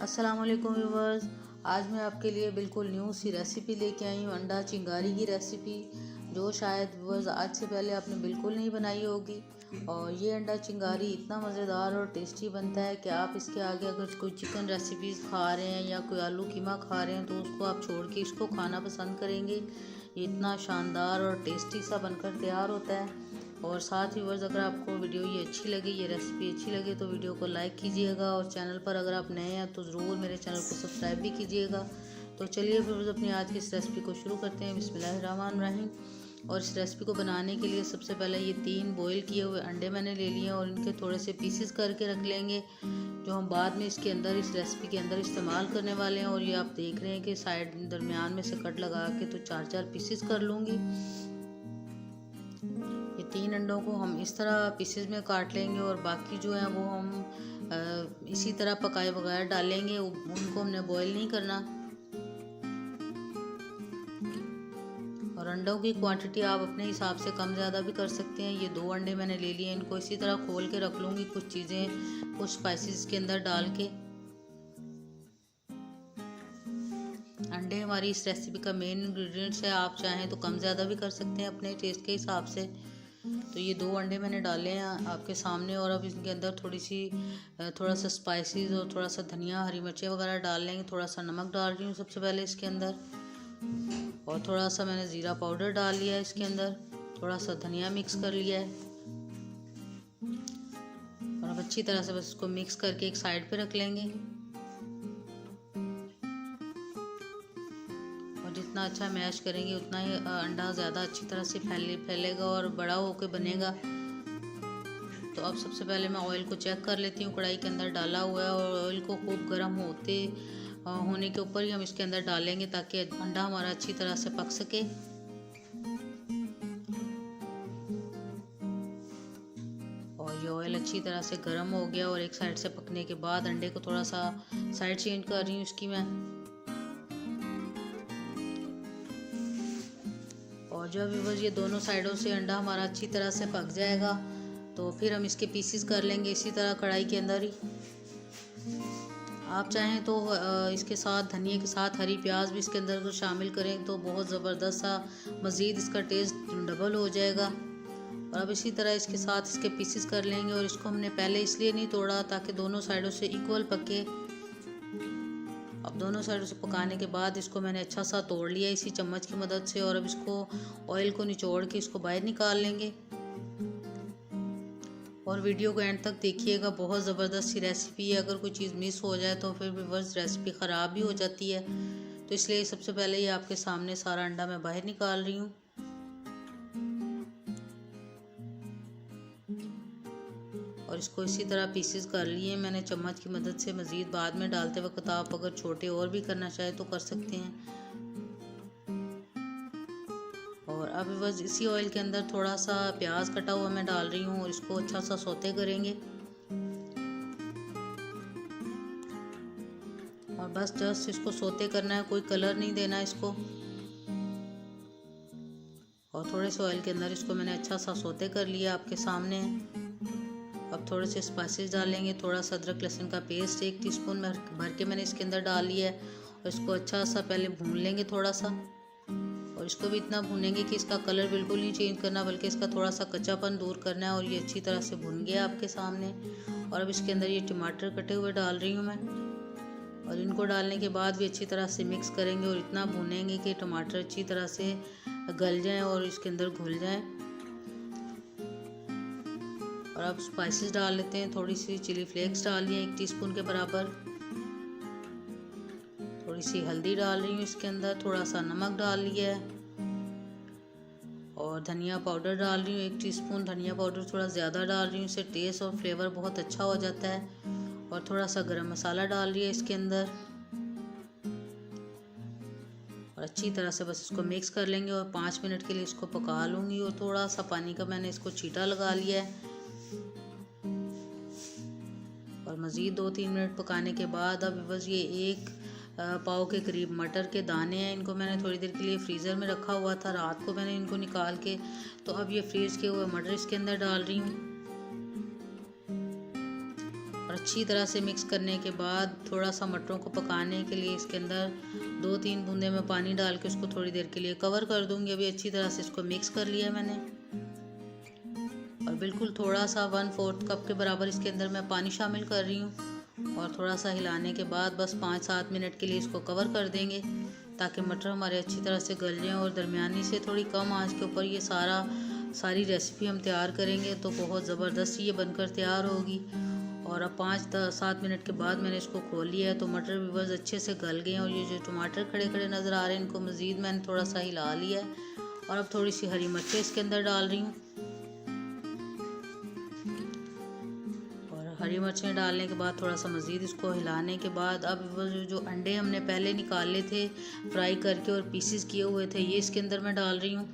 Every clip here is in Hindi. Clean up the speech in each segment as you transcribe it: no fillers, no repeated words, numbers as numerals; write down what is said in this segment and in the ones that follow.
अस्सलाम वालेकुम व्यूवर्स। आज मैं आपके लिए बिल्कुल न्यू सी रेसिपी लेके आई हूँ, अंडा चिंगारी की रेसिपी, जो शायद व्यूवर्स आज से पहले आपने बिल्कुल नहीं बनाई होगी। और ये अंडा चिंगारी इतना मज़ेदार और टेस्टी बनता है कि आप इसके आगे अगर कोई चिकन रेसिपीज़ खा रहे हैं या कोई आलू कीमा खा रहे हैं तो उसको आप छोड़ के इसको खाना पसंद करेंगे। ये इतना शानदार और टेस्टी सा बनकर तैयार होता है। और साथ ही व्यूअर्स, अगर आपको वीडियो ये अच्छी लगे, ये रेसिपी अच्छी लगे तो वीडियो को लाइक कीजिएगा और चैनल पर अगर आप नए हैं तो ज़रूर मेरे चैनल को सब्सक्राइब भी कीजिएगा। तो चलिए व्यूअर्स, अपनी आज की इस रेसिपी को शुरू करते हैं। बिस्मिल्लाहिर्रहमानिर्रहीम। और इस रेसिपी को बनाने के लिए सबसे पहले ये 3 बॉईल किए हुए अंडे मैंने ले लिए और इनके थोड़े से पीसेस करके रख लेंगे, जो हम बाद में इसके अंदर इस रेसिपी के अंदर इस्तेमाल करने वाले हैं। और ये आप देख रहे हैं कि साइड दरमियान में से कट लगा के तो 4-4 पीसेस कर लूँगी। ये 3 अंडों को हम इस तरह पीसेस में काट लेंगे और बाकी जो है वो हम इसी तरह पकाए बगैर डालेंगे, उनको हमने बॉईल नहीं करना। और अंडों की क्वांटिटी आप अपने हिसाब से कम ज़्यादा भी कर सकते हैं। ये 2 अंडे मैंने ले लिए, इनको इसी तरह खोल के रख लूँगी, कुछ चीज़ें कुछ स्पाइसेस के अंदर डाल के। अंडे हमारी इस रेसिपी का मेन इंग्रेडिएंट्स है, आप चाहें तो कम ज़्यादा भी कर सकते हैं अपने टेस्ट के हिसाब से। तो ये 2 अंडे मैंने डाले हैं आपके सामने। और अब इसके अंदर थोड़ा सा स्पाइसेस और थोड़ा सा धनिया, हरी मिर्चें वगैरह डाल लेंगे। थोड़ा सा नमक डाल रही हूँ सबसे पहले इसके अंदर, और थोड़ा सा मैंने ज़ीरा पाउडर डाल लिया है इसके अंदर, थोड़ा सा धनिया मिक्स कर लिया है। और अब अच्छी तरह से बस इसको मिक्स करके एक साइड पे रख लेंगे। और जितना अच्छा मैश करेंगे उतना ही अंडा ज़्यादा अच्छी तरह से फैलेगा और बड़ा होकर बनेगा। तो अब सबसे पहले मैं ऑयल को चेक कर लेती हूँ, कढ़ाई के अंदर डाला हुआ है और ऑयल को खूब गर्म होने के ऊपर ही हम इसके अंदर डालेंगे ताकि अंडा हमारा अच्छी तरह से पक सके। और ये ऑयल अच्छी तरह से गर्म हो गया और एक साइड से पकने के बाद अंडे को थोड़ा सा साइड चेंज कर रही हूँ इसकी मैं। और जब बस ये दोनों साइडों से अंडा हमारा अच्छी तरह से पक जाएगा तो फिर हम इसके पीसेस कर लेंगे इसी तरह कढ़ाई के अंदर ही। आप चाहें तो इसके साथ धनिया के साथ हरी प्याज भी इसके अंदर शामिल करें तो बहुत ज़बरदस्त सा मज़ीद इसका टेस्ट डबल हो जाएगा। और अब इसी तरह इसके साथ इसके पीसेस कर लेंगे। और इसको हमने पहले इसलिए नहीं तोड़ा ताकि दोनों साइडों से इक्वल पके। अब दोनों साइडों से पकाने के बाद इसको मैंने अच्छा सा तोड़ लिया इसी चम्मच की मदद से। और अब इसको ऑयल को निचोड़ के इसको बाहर निकाल लेंगे। और वीडियो को एंड तक देखिएगा, बहुत ज़बरदस्त सी रेसिपी है। अगर कोई चीज़ मिस हो जाए तो फिर व्यूअर्स रेसिपी ख़राब भी हो जाती है। तो इसलिए सबसे पहले ये आपके सामने सारा अंडा मैं बाहर निकाल रही हूँ। और इसको इसी तरह पीसेस कर लिए मैंने चम्मच की मदद से। मज़ीद बाद में डालते वक्त आप अगर छोटे और भी करना चाहें तो कर सकते हैं। और अब बस इसी ऑयल के अंदर थोड़ा सा प्याज कटा हुआ मैं डाल रही हूँ और इसको अच्छा सा सौते करेंगे। और बस जस्ट इसको सौते करना है, कोई कलर नहीं देना इसको। और थोड़े से ऑयल के अंदर इसको मैंने अच्छा सा सौते कर लिया आपके सामने। अब थोड़े से स्पाइसेस डालेंगे, थोड़ा सा अदरक लहसुन का पेस्ट 1 टीस्पून भर के मैंने इसके अंदर डाल लिया है। और इसको अच्छा सा पहले भून लेंगे थोड़ा सा। और इसको भी इतना भूनेंगे कि इसका कलर बिल्कुल नहीं चेंज करना, बल्कि इसका थोड़ा सा कच्चापन दूर करना है। और ये अच्छी तरह से भुन गया आपके सामने। और अब इसके अंदर ये टमाटर कटे हुए डाल रही हूँ मैं। और इनको डालने के बाद भी अच्छी तरह से मिक्स करेंगे और इतना भूनेंगे कि टमाटर अच्छी तरह से गल जाएं और इसके अंदर घुल जाएं। और अब स्पाइसेस डाल लेते हैं। थोड़ी सी चिली फ्लेक्स डाल दिए 1 टीस्पून के बराबर। थोड़ी सी हल्दी डाल रही हूँ इसके अंदर, थोड़ा सा नमक डाल लिया है। और धनिया पाउडर डाल रही हूँ 1 टीस्पून। धनिया पाउडर थोड़ा ज़्यादा डाल रही हूँ, इससे टेस्ट और फ्लेवर बहुत अच्छा हो जाता है। और थोड़ा सा गरम मसाला डाल लिया इसके अंदर। और अच्छी तरह से बस इसको मिक्स कर लेंगे और 5 मिनट के लिए इसको पका लूँगी। और थोड़ा सा पानी का मैंने इसको छींटा लगा लिया है। और मज़ीद 2-3 मिनट पकाने के बाद अब बस ये 1 पाव के करीब मटर के दाने हैं। इनको मैंने थोड़ी देर के लिए फ्रीज़र में रखा हुआ था, रात को मैंने इनको निकाल के। तो अब ये फ्रीज के हुए मटर इसके अंदर डाल रही हूँ। और अच्छी तरह से मिक्स करने के बाद थोड़ा सा मटरों को पकाने के लिए इसके अंदर 2-3 बूंदे में पानी डाल के उसको थोड़ी देर के लिए कवर कर दूंगी। अभी अच्छी तरह से इसको मिक्स कर लिया है मैंने, और बिल्कुल थोड़ा सा 1/4 कप के बराबर इसके अंदर मैं पानी शामिल कर रही हूँ। और थोड़ा सा हिलाने के बाद बस 5-7 मिनट के लिए इसको कवर कर देंगे ताकि मटर हमारे अच्छी तरह से गल जाएँ। और दरमियानी से थोड़ी कम आंच के ऊपर ये सारी रेसिपी हम तैयार करेंगे तो बहुत ज़बरदस्त ये बनकर तैयार होगी। और अब 5-7 मिनट के बाद मैंने इसको खोल लिया है तो मटर भी बस अच्छे से गल गए हैं। और ये जो टमाटर खड़े खड़े नज़र आ रहे हैं इनको मज़ीद मैंने थोड़ा सा हिला लिया है। और अब थोड़ी सी हरी मिर्चें इसके अंदर डाल रही हूँ। और हरी मिर्चें डालने के बाद थोड़ा सा मज़ीद इसको हिलाने के बाद अब जो अंडे हमने पहले निकाले थे फ्राई करके और पीसेस किए हुए थे ये इसके अंदर मैं डाल रही हूँ।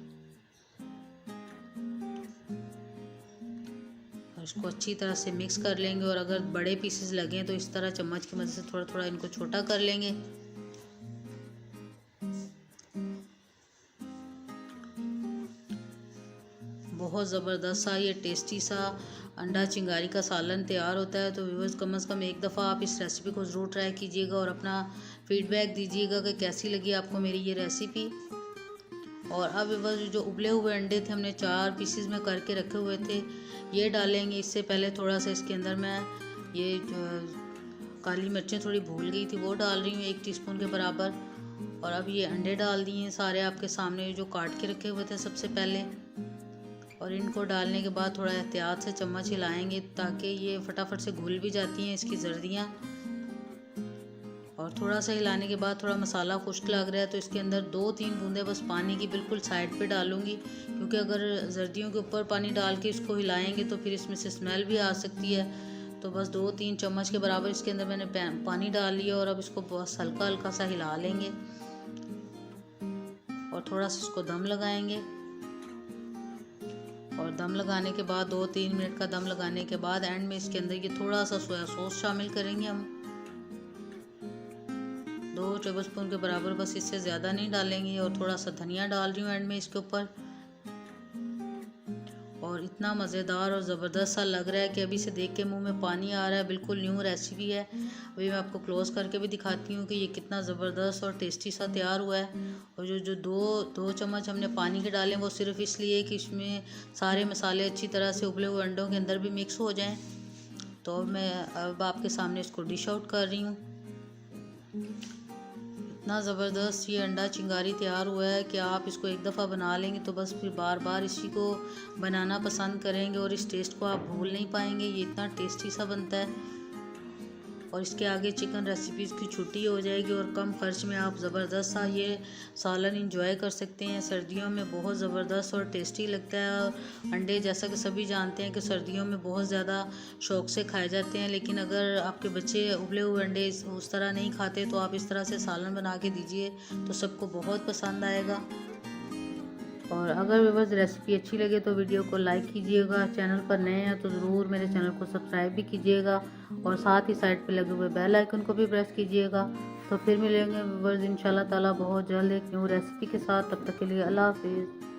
इसको अच्छी तरह से मिक्स कर लेंगे, और अगर बड़े पीसेस लगें तो इस तरह चम्मच की मदद से थोड़ा थोड़ा इनको छोटा कर लेंगे। बहुत ज़बरदस्त सा ये टेस्टी सा अंडा चिंगारी का सालन तैयार होता है। तो व्यूअर्स कम से कम एक दफ़ा आप इस रेसिपी को ज़रूर ट्राई कीजिएगा और अपना फीडबैक दीजिएगा कि कैसी लगी आपको मेरी ये रेसिपी। और अब व्यूअर्स जो उबले हुए अंडे थे हमने 4 पीसेस में करके रखे हुए थे ये डालेंगे। इससे पहले थोड़ा सा इसके अंदर मैं ये काली मिर्चें थोड़ी भूल गई थी वो डाल रही हूँ 1 टीस्पून के बराबर। और अब ये अंडे डाल दिए हैं सारे आपके सामने जो काट के रखे हुए थे सबसे पहले। और इनको डालने के बाद थोड़ा एहतियात से चम्मच हिलाएंगे ताकि ये फटाफट से घुल भी जाती हैं इसकी जर्दियाँ। और थोड़ा सा हिलाने के बाद थोड़ा मसाला खुश्क लग रहा है तो इसके अंदर 2-3 बूंदे बस पानी की बिल्कुल साइड पे डालूंगी, क्योंकि अगर जर्दियों के ऊपर पानी डाल के इसको हिलाएंगे तो फिर इसमें से स्मेल भी आ सकती है। तो बस 2-3 चम्मच के बराबर इसके अंदर मैंने पानी डाल लिया और अब इसको बस हल्का हल्का सा हिला लेंगे और थोड़ा सा इसको दम लगाएंगे। और दम लगाने के बाद 2-3 मिनट का दम लगाने के बाद एंड में इसके अंदर ये थोड़ा सा सोया सॉस शामिल करेंगे हम 2 टेबलस्पून के बराबर, बस इससे ज़्यादा नहीं डालेंगे। और थोड़ा सा धनिया डाल रही हूँ एंड में इसके ऊपर। और इतना मज़ेदार और ज़बरदस्त सा लग रहा है कि अभी से देख के मुंह में पानी आ रहा है। बिल्कुल न्यू रेसिपी है। अभी मैं आपको क्लोज़ करके भी दिखाती हूँ कि ये कितना ज़बरदस्त और टेस्टी सा तैयार हुआ है। और जो 2 चम्मच हमने पानी के डाले वो सिर्फ इसलिए कि इसमें सारे मसाले अच्छी तरह से उबले हुए अंडों के अंदर भी मिक्स हो जाएँ। तो अब आपके सामने इसको डिश आउट कर रही हूँ। इतना ज़बरदस्त ये अंडा चिंगारी तैयार हुआ है कि आप इसको एक दफ़ा बना लेंगे तो बस फिर बार बार इसी को बनाना पसंद करेंगे और इस टेस्ट को आप भूल नहीं पाएंगे। ये इतना टेस्टी सा बनता है और इसके आगे चिकन रेसिपीज़ की छुट्टी हो जाएगी और कम खर्च में आप ज़बरदस्त सा ये सालन इंजॉय कर सकते हैं। सर्दियों में बहुत ज़बरदस्त और टेस्टी लगता है। अंडे जैसा कि सभी जानते हैं कि सर्दियों में बहुत ज़्यादा शौक़ से खाए जाते हैं, लेकिन अगर आपके बच्चे उबले हुए अंडे उस तरह नहीं खाते तो आप इस तरह से सालन बना के दीजिए तो सबको बहुत पसंद आएगा। और अगर व्यूअर्स रेसिपी अच्छी लगे तो वीडियो को लाइक कीजिएगा। चैनल पर नए हैं तो ज़रूर मेरे चैनल को सब्सक्राइब भी कीजिएगा और साथ ही साइड पे लगे हुए बेल आइकन को भी प्रेस कीजिएगा। तो फिर मिलेंगे व्यूअर्स इंशाल्लाह ताला बहुत जल्द एक न्यू रेसिपी के साथ। तब तक के लिए अल्लाह हाफिज़।